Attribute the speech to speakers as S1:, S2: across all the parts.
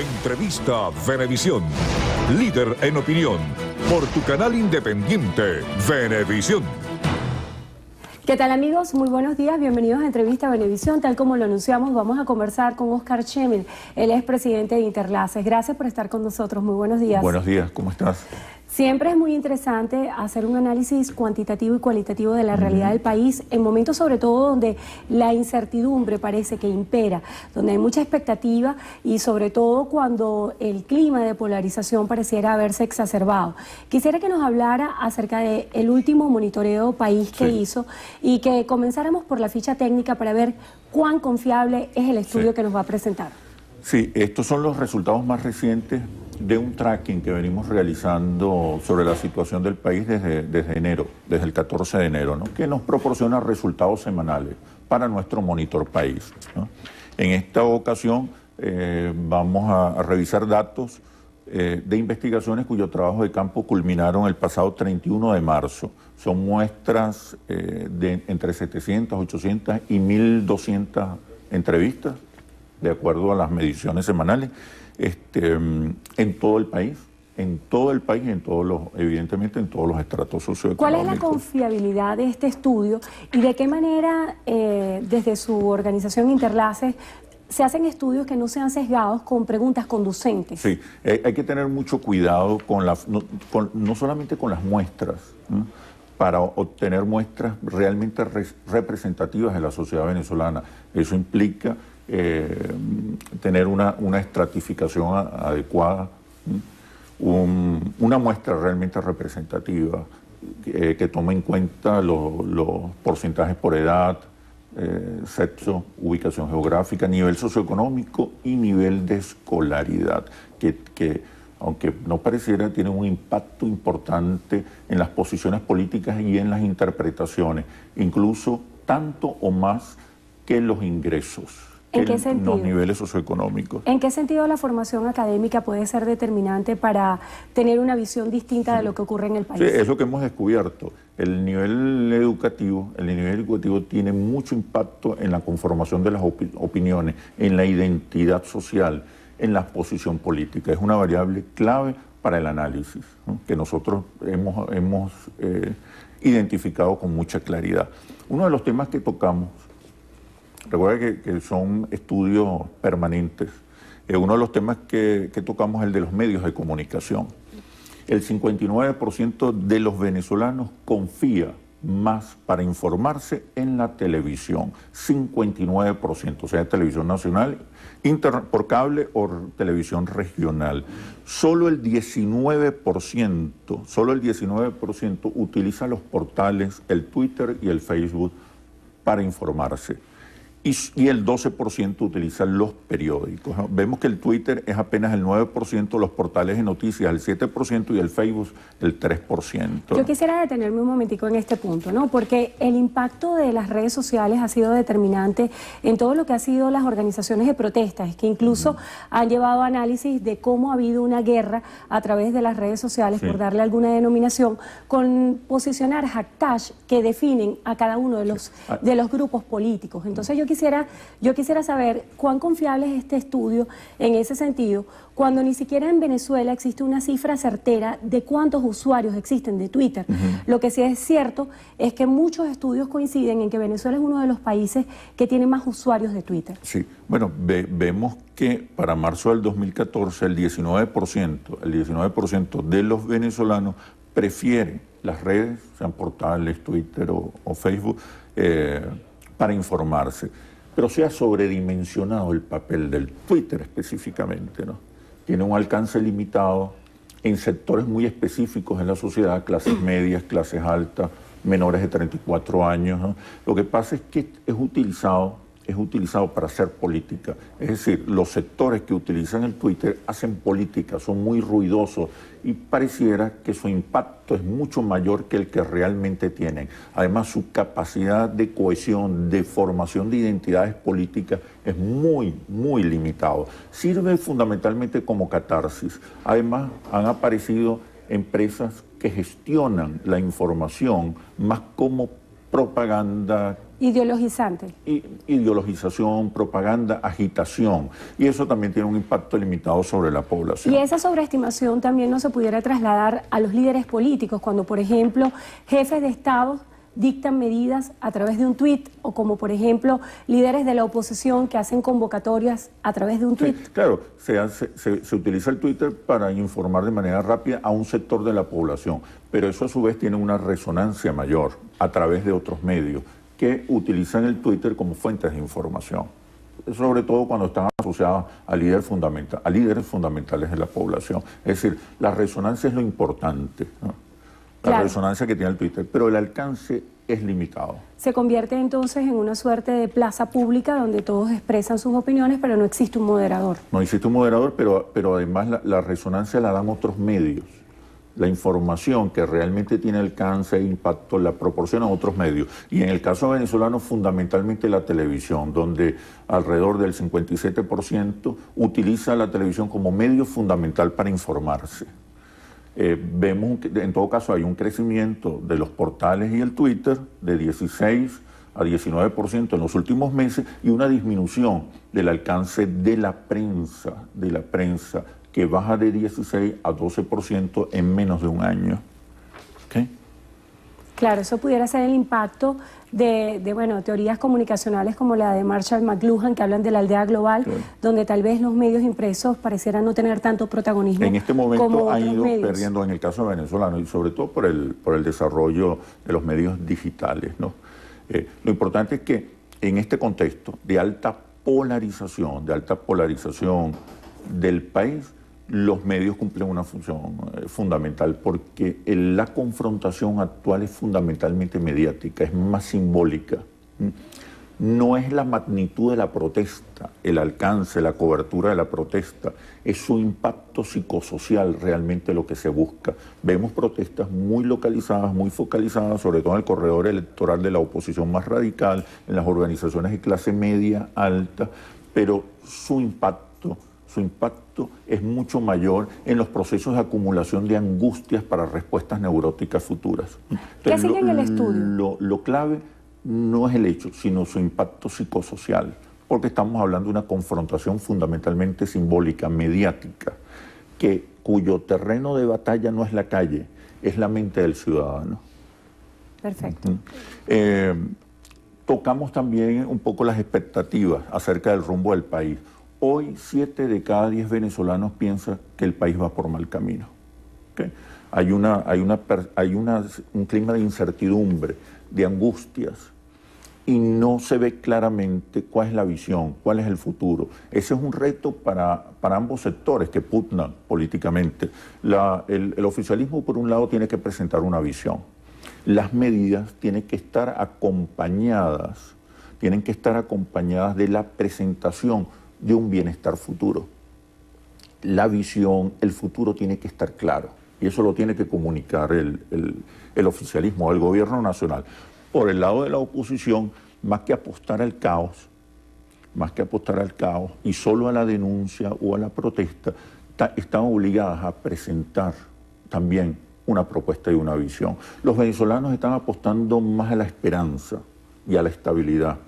S1: Entrevista Venevisión. Líder en opinión. Por tu canal independiente, Venevisión.
S2: ¿Qué tal, amigos? Muy buenos días, bienvenidos a Entrevista Venevisión. Tal como lo anunciamos, vamos a conversar con Oscar Schemmel, él es presidente de Interlaces. Gracias por estar con nosotros, muy buenos días.
S3: Buenos días, ¿cómo estás?
S2: Siempre es muy interesante hacer un análisis cuantitativo y cualitativo de la realidad del país, en momentos sobre todo donde la incertidumbre parece que impera, donde hay mucha expectativa y sobre todo cuando el clima de polarización pareciera haberse exacerbado. Quisiera que nos hablara acerca del último monitoreo país que hizo y que comenzáramos por la ficha técnica para ver cuán confiable es el estudio que nos va a presentar.
S3: Sí, estos son los resultados más recientes de un tracking que venimos realizando sobre la situación del país desde enero, desde el 14 de enero, ¿no? Que nos proporciona resultados semanales para nuestro monitor país, ¿no? En esta ocasión vamos a revisar datos de investigaciones cuyo trabajo de campo culminaron el pasado 31 de marzo. Son muestras de entre 700, 800 y 1.200 entrevistas, de acuerdo a las mediciones semanales, en todo el país, evidentemente en todos los estratos socioeconómicos.
S2: ¿Cuál es la confiabilidad de este estudio y de qué manera desde su organización Interlaces se hacen estudios que no sean sesgados con preguntas conducentes?
S3: Sí, hay que tener mucho cuidado no solamente con las muestras, ¿no?, para obtener muestras realmente representativas de la sociedad venezolana. Eso implica tener una estratificación adecuada, una muestra realmente representativa que tome en cuenta los porcentajes por edad, sexo, ubicación geográfica, nivel socioeconómico y nivel de escolaridad, que aunque no pareciera, tiene un impacto importante en las posiciones políticas y en las interpretaciones, incluso tanto o más que los ingresos.
S2: ¿En qué sentido?
S3: Los niveles socioeconómicos.
S2: ¿En qué sentido la formación académica puede ser determinante para tener una visión distinta de lo que ocurre en el país?
S3: Sí, es lo que hemos descubierto. El nivel educativo tiene mucho impacto en la conformación de las opiniones, en la identidad social, en la posición política. Es una variable clave para el análisis, ¿no?, que nosotros hemos identificado con mucha claridad. Uno de los temas que tocamos, recuerda que son estudios permanentes. Uno de los temas que tocamos es el de los medios de comunicación. El 59% de los venezolanos confía más para informarse en la televisión. 59%, o sea, televisión nacional, por cable o televisión regional. Solo el 19% utiliza los portales, el Twitter y el Facebook para informarse. Y el 12% utiliza los periódicos, ¿no? Vemos que el Twitter es apenas el 9%, los portales de noticias el 7% y el Facebook el 3%.
S2: Yo quisiera detenerme un momentico en este punto, ¿no? Porque el impacto de las redes sociales ha sido determinante en todo lo que ha sido las organizaciones de protestas, que incluso han llevado análisis de cómo ha habido una guerra a través de las redes sociales, por darle alguna denominación, con posicionar hashtags que definen a cada uno de los grupos políticos. Entonces yo quisiera saber cuán confiable es este estudio en ese sentido, cuando ni siquiera en Venezuela existe una cifra certera de cuántos usuarios existen de Twitter. Lo que sí es cierto es que muchos estudios coinciden en que Venezuela es uno de los países que tiene más usuarios de Twitter.
S3: Sí, bueno, vemos que para marzo del 2014 el 19% de los venezolanos prefiere las redes, sean portales, Twitter o Facebook, para informarse, pero se ha sobredimensionado el papel del Twitter específicamente, ¿no? Tiene un alcance limitado en sectores muy específicos en la sociedad, clases medias, clases altas, menores de 34 años, ¿no? Lo que pasa es que es utilizado para hacer política. Es decir, los sectores que utilizan el Twitter hacen política, son muy ruidosos y pareciera que su impacto es mucho mayor que el que realmente tienen. Además, su capacidad de cohesión, de formación de identidades políticas es muy, muy limitado. Sirve fundamentalmente como catarsis. Además, han aparecido empresas que gestionan la información más como propaganda
S2: Ideologizante.
S3: Ideologización, propaganda, agitación. Y eso también tiene un impacto limitado sobre la población.
S2: Y esa sobreestimación también no se pudiera trasladar a los líderes políticos, cuando, por ejemplo, jefes de Estado dictan medidas a través de un tuit, o como, por ejemplo, líderes de la oposición que hacen convocatorias a través de un tuit.
S3: Sí, claro, se utiliza el Twitter para informar de manera rápida a un sector de la población, pero eso a su vez tiene una resonancia mayor a través de otros medios que utilizan el Twitter como fuentes de información, sobre todo cuando están asociados a líderes fundamentales de la población. Es decir, la resonancia es lo importante, ¿no? La resonancia que tiene el Twitter, pero el alcance es limitado.
S2: Se convierte entonces en una suerte de plaza pública donde todos expresan sus opiniones, pero no existe un moderador.
S3: No existe un moderador, pero además la resonancia la dan otros medios. La información que realmente tiene alcance e impacto la proporcionan otros medios. Y en el caso venezolano, fundamentalmente la televisión, donde alrededor del 57% utiliza la televisión como medio fundamental para informarse. Vemos que en todo caso hay un crecimiento de los portales y el Twitter de 16 a 19% en los últimos meses y una disminución del alcance de la prensa que baja de 16 a 12% en menos de un año. ¿Okay?
S2: Claro, eso pudiera ser el impacto de teorías comunicacionales como la de Marshall McLuhan, que hablan de la aldea global, sí, donde tal vez los medios impresos parecieran no tener tanto protagonismo.
S3: En este momento
S2: como
S3: ha ido
S2: medios.
S3: Perdiendo en el caso venezolano, y sobre todo por el desarrollo de los medios digitales, ¿no? Lo importante es que en este contexto de alta polarización del país, los medios cumplen una función fundamental, porque la confrontación actual es fundamentalmente mediática, es más simbólica. No es la magnitud de la protesta, el alcance, la cobertura de la protesta, es su impacto psicosocial realmente lo que se busca. Vemos protestas muy localizadas, muy focalizadas, sobre todo en el corredor electoral de la oposición más radical, en las organizaciones de clase media, alta, pero su impacto es mucho mayor en los procesos de acumulación de angustias para respuestas neuróticas futuras.
S2: ¿Qué sigue en el estudio?
S3: Lo clave no es el hecho, sino su impacto psicosocial, porque estamos hablando de una confrontación fundamentalmente simbólica, mediática, cuyo terreno de batalla no es la calle, es la mente del ciudadano.
S2: Perfecto.
S3: Tocamos también un poco las expectativas acerca del rumbo del país. Hoy 7 de cada 10 venezolanos piensan que el país va por mal camino. ¿Okay? Hay un clima de incertidumbre, de angustias, y no se ve claramente cuál es la visión, cuál es el futuro. Ese es un reto para ambos sectores que pugnan políticamente. El oficialismo, por un lado, tiene que presentar una visión. Las medidas tienen que estar acompañadas de la presentación de un bienestar futuro. La visión, el futuro tiene que estar claro, y eso lo tiene que comunicar el oficialismo, el gobierno nacional. Por el lado de la oposición, más que apostar al caos y solo a la denuncia o a la protesta, están obligadas a presentar también una propuesta y una visión. Los venezolanos están apostando más a la esperanza y a la estabilidad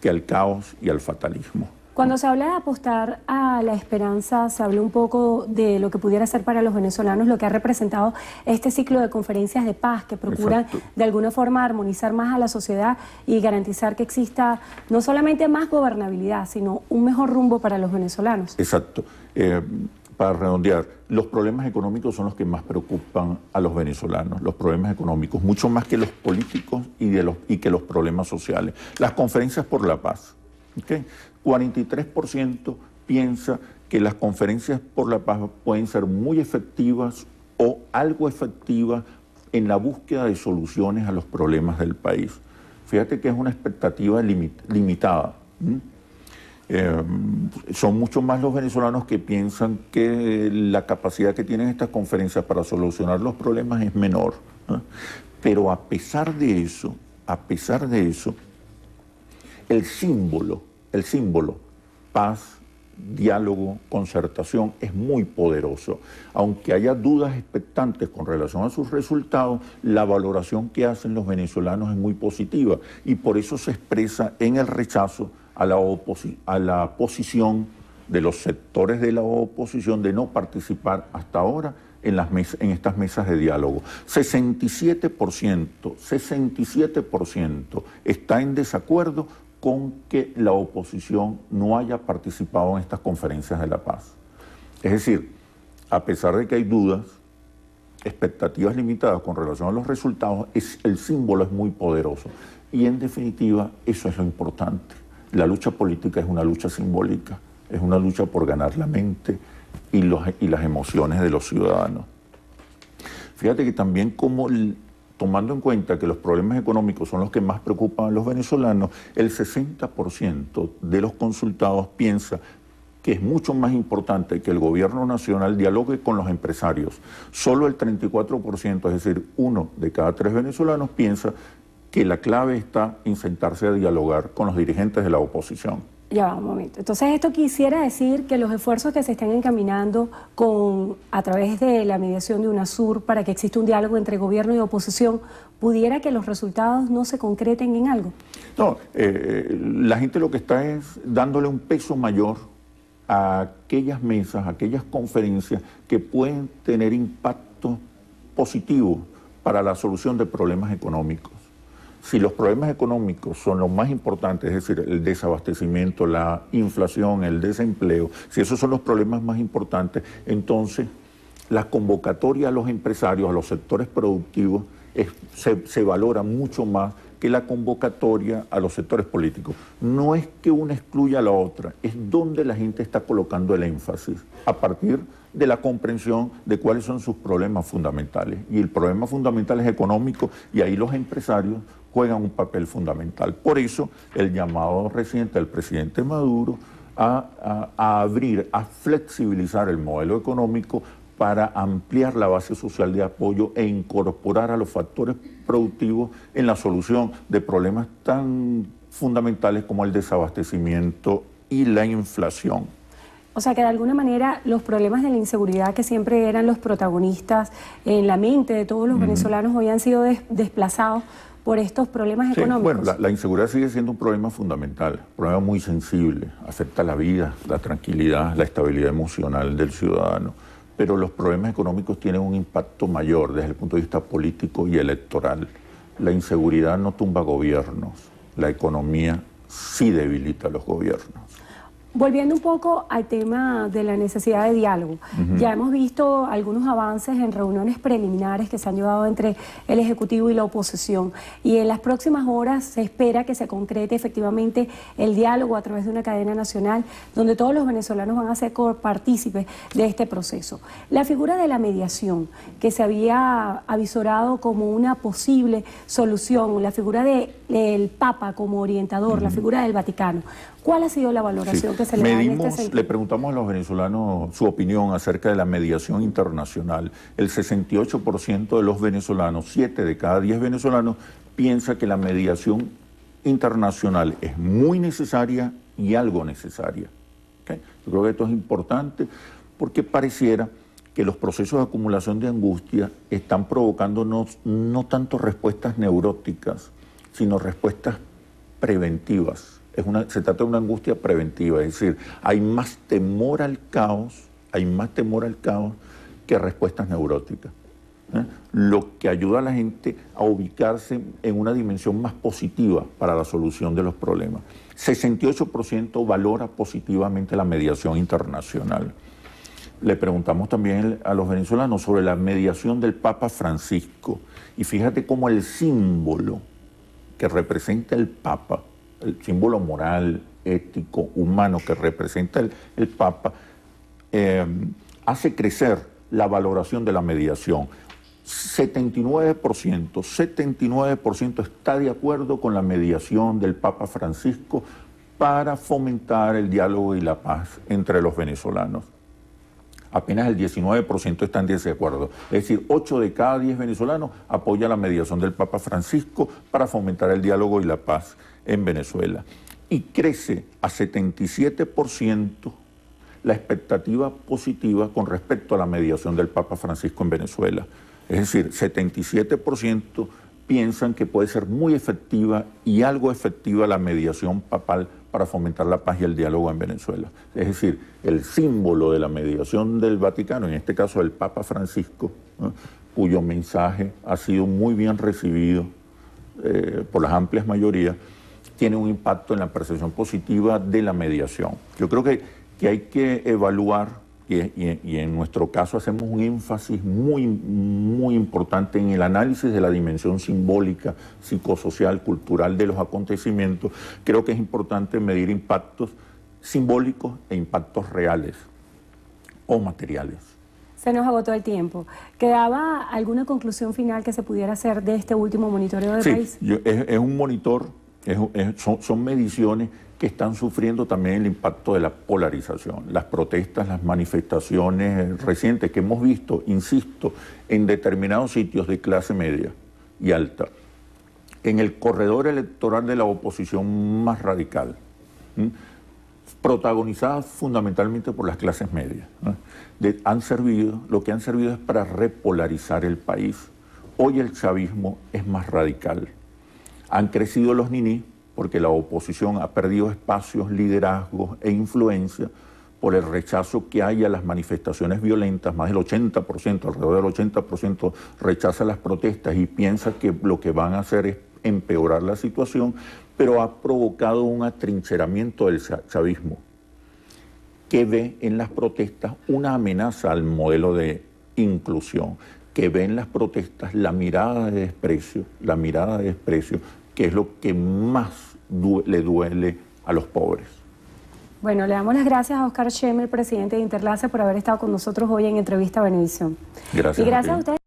S3: que al caos y al fatalismo.
S2: Cuando se habla de apostar a la esperanza, se habla un poco de lo que pudiera ser para los venezolanos lo que ha representado este ciclo de conferencias de paz que procuran de alguna forma armonizar más a la sociedad y garantizar que exista no solamente más gobernabilidad, sino un mejor rumbo para los venezolanos.
S3: Exacto. Para redondear, los problemas económicos son los que más preocupan a los venezolanos, los problemas económicos, mucho más que los políticos y que los problemas sociales. Las conferencias por la paz. ¿Okay? 43% piensa que las conferencias por la paz pueden ser muy efectivas o algo efectivas en la búsqueda de soluciones a los problemas del país. Fíjate que es una expectativa limitada. Son mucho más los venezolanos que piensan que la capacidad que tienen estas conferencias para solucionar los problemas es menor. Pero a pesar de eso, el símbolo, paz, diálogo, concertación, es muy poderoso. Aunque haya dudas expectantes con relación a sus resultados, la valoración que hacen los venezolanos es muy positiva y por eso se expresa en el rechazo a la posición de los sectores de la oposición de no participar hasta ahora en estas mesas de diálogo. 67% está en desacuerdo con que la oposición no haya participado en estas conferencias de la paz. Es decir, a pesar de que hay dudas, expectativas limitadas con relación a los resultados, el símbolo es muy poderoso. Y en definitiva, eso es lo importante. La lucha política es una lucha simbólica, es una lucha por ganar la mente y las emociones de los ciudadanos. Fíjate que también tomando en cuenta que los problemas económicos son los que más preocupan a los venezolanos, el 60% de los consultados piensa que es mucho más importante que el gobierno nacional dialogue con los empresarios. Solo el 34%, es decir, 1 de cada 3 venezolanos, piensa que la clave está en sentarse a dialogar con los dirigentes de la oposición.
S2: Ya va un momento. Entonces, esto quisiera decir que los esfuerzos que se están encaminando a través de la mediación de UNASUR para que exista un diálogo entre gobierno y oposición, ¿pudiera que los resultados no se concreten en algo?
S3: No, la gente lo que está es dándole un peso mayor a aquellas mesas, a aquellas conferencias que pueden tener impacto positivo para la solución de problemas económicos. Si los problemas económicos son los más importantes, es decir, el desabastecimiento, la inflación, el desempleo, si esos son los problemas más importantes, entonces la convocatoria a los empresarios, a los sectores productivos, se valora mucho más que la convocatoria a los sectores políticos. No es que una excluya a la otra, es donde la gente está colocando el énfasis, a partir de la comprensión de cuáles son sus problemas fundamentales. Y el problema fundamental es económico y ahí los empresarios juegan un papel fundamental. Por eso el llamado reciente del presidente Maduro a abrir, a flexibilizar el modelo económico para ampliar la base social de apoyo e incorporar a los factores productivos en la solución de problemas tan fundamentales como el desabastecimiento y la inflación.
S2: O sea que de alguna manera los problemas de la inseguridad, que siempre eran los protagonistas en la mente de todos los venezolanos, hoy han sido desplazados por estos problemas económicos.
S3: Bueno, la inseguridad sigue siendo un problema fundamental, un problema muy sensible, afecta la vida, la tranquilidad, la estabilidad emocional del ciudadano, pero los problemas económicos tienen un impacto mayor desde el punto de vista político y electoral. La inseguridad no tumba gobiernos, la economía sí debilita a los gobiernos.
S2: Volviendo un poco al tema de la necesidad de diálogo, ya hemos visto algunos avances en reuniones preliminares que se han llevado entre el Ejecutivo y la oposición, y en las próximas horas se espera que se concrete efectivamente el diálogo a través de una cadena nacional donde todos los venezolanos van a ser partícipes de este proceso. La figura de la mediación, que se había avisorado como una posible solución, la figura del Papa como orientador, la figura del Vaticano, ¿cuál ha sido la valoración que se le da en este sentido?
S3: Le preguntamos a los venezolanos su opinión acerca de la mediación internacional. El 68% de los venezolanos, 7 de cada 10 venezolanos, piensa que la mediación internacional es muy necesaria y algo necesaria. ¿Okay? Yo creo que esto es importante porque pareciera que los procesos de acumulación de angustia están provocando no tanto respuestas neuróticas, sino respuestas preventivas. Se trata de una angustia preventiva, es decir, hay más temor al caos que respuestas neuróticas. Lo que ayuda a la gente a ubicarse en una dimensión más positiva para la solución de los problemas. 68% valora positivamente la mediación internacional. Le preguntamos también a los venezolanos sobre la mediación del Papa Francisco. Y fíjate cómo el símbolo que representa el Papa, el símbolo moral, ético, humano que representa el Papa, hace crecer la valoración de la mediación. 79% está de acuerdo con la mediación del Papa Francisco para fomentar el diálogo y la paz entre los venezolanos. Apenas el 19% está en desacuerdo. Es decir, 8 de cada 10 venezolanos apoyan la mediación del Papa Francisco para fomentar el diálogo y la paz en Venezuela. Y crece a 77% la expectativa positiva con respecto a la mediación del Papa Francisco en Venezuela. Es decir, 77% piensan que puede ser muy efectiva y algo efectiva la mediación papal para fomentar la paz y el diálogo en Venezuela. Es decir, el símbolo de la mediación del Vaticano, en este caso el Papa Francisco, ¿no?, cuyo mensaje ha sido muy bien recibido por las amplias mayorías, tiene un impacto en la percepción positiva de la mediación. Yo creo que hay que evaluar, y en nuestro caso hacemos un énfasis muy importante en el análisis de la dimensión simbólica, psicosocial, cultural de los acontecimientos. Creo que es importante medir impactos simbólicos e impactos reales o materiales.
S2: Se nos agotó el tiempo. ¿Quedaba alguna conclusión final que se pudiera hacer de este último monitoreo de país?
S3: Sí, es un monitor, son mediciones que están sufriendo también el impacto de la polarización. Las protestas, las manifestaciones recientes que hemos visto, insisto, en determinados sitios de clase media y alta, en el corredor electoral de la oposición más radical, protagonizadas fundamentalmente por las clases medias, ¿no? Lo que han servido es para repolarizar el país. Hoy el chavismo es más radical. Han crecido los niní porque la oposición ha perdido espacios, liderazgos e influencia por el rechazo que hay a las manifestaciones violentas. Más del 80%, alrededor del 80% rechaza las protestas y piensa que lo que van a hacer es empeorar la situación, pero ha provocado un atrincheramiento del chavismo que ve en las protestas una amenaza al modelo de inclusión, que ve en las protestas la mirada de desprecio, que es lo que más le duele a los pobres.
S2: Bueno, le damos las gracias a Oscar Schemmel, presidente de Interlace, por haber estado con nosotros hoy en Entrevista a Venevisión.
S3: Gracias.
S2: Y gracias a ustedes.